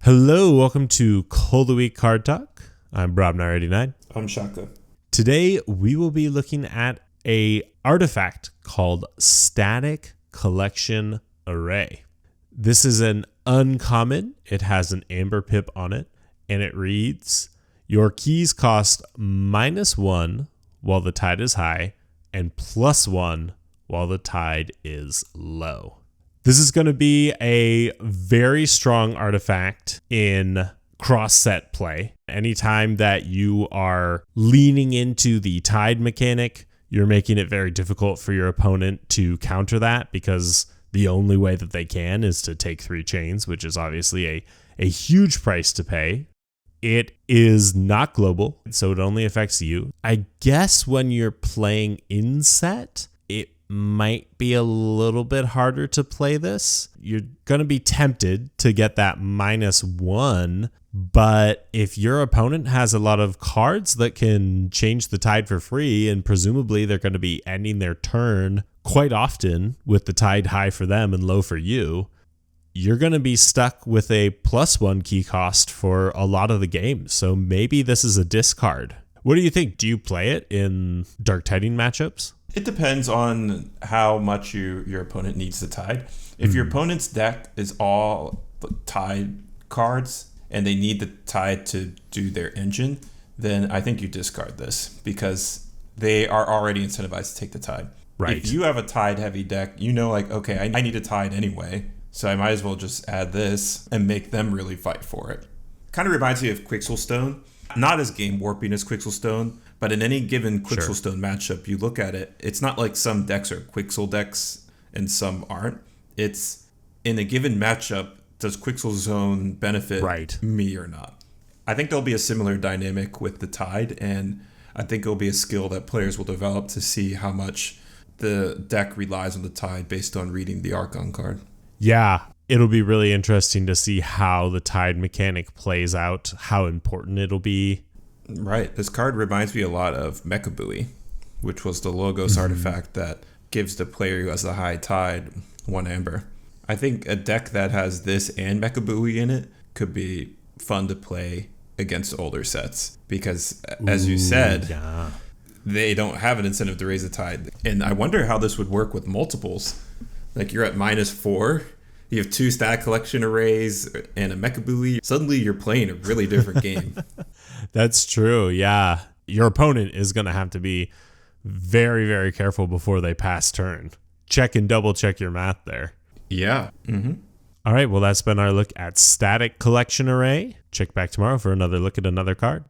Hello, welcome to Cull the Weak Card Talk. I'm Brob989. I'm Shaka. Today we will be looking at a artifact called Static Collection Array. This is an uncommon. It has an amber pip on it, and it reads, your keys cost -1 while the tide is high and +1 while the tide is low. This is going to be a very strong artifact in cross-set play. Anytime that you are leaning into the tide mechanic, you're making it very difficult for your opponent to counter that because the only way that they can is to take 3 chains, which is obviously a huge price to pay. It is not global, so it only affects you. I guess when you're playing in set, it might be a little bit harder to play this. You're going to be tempted to get that -1, but if your opponent has a lot of cards that can change the tide for free, and presumably they're going to be ending their turn quite often with the tide high for them and low for you, you're going to be stuck with a +1 key cost for a lot of the games. So maybe this is a discard. What do you think? Do you play it in Dark Tiding matchups? It depends on how much your opponent needs the tide. If your opponent's deck is all tide cards and they need the tide to do their engine, then I think you discard this because they are already incentivized to take the tide. Right. If you have a tide heavy deck, you know, like, okay, I need a tide anyway, so I might as well just add this and make them really fight for it. Kind of reminds me of Quixelstone. Not as game warping as Quixelstone, but in any given Quixelstone matchup, you look at it, it's not like some decks are Quixel decks and some aren't. It's in a given matchup, does Quixelstone benefit me or not? I think there'll be a similar dynamic with the tide, and I think it'll be a skill that players will develop to see how much the deck relies on the tide based on reading the Archon card. Yeah, it'll be really interesting to see how the tide mechanic plays out, how important it'll be. Right. This card reminds me a lot of Mecha Buoy, which was the Logos artifact that gives the player who has the high tide 1 amber. I think a deck that has this and Mecha Buoy in it could be fun to play against older sets because, as you said, they don't have an incentive to raise the tide. And I wonder how this would work with multiples. Like you're at -4. You have 2 Static Collection Arrays and a Mecha Buoy. Suddenly you're playing a really different game. That's true, yeah. Your opponent is going to have to be very, very careful before they pass turn. Check and double check your math there. Yeah. All right, well, that's been our look at Static Collection Array. Check back tomorrow for another look at another card.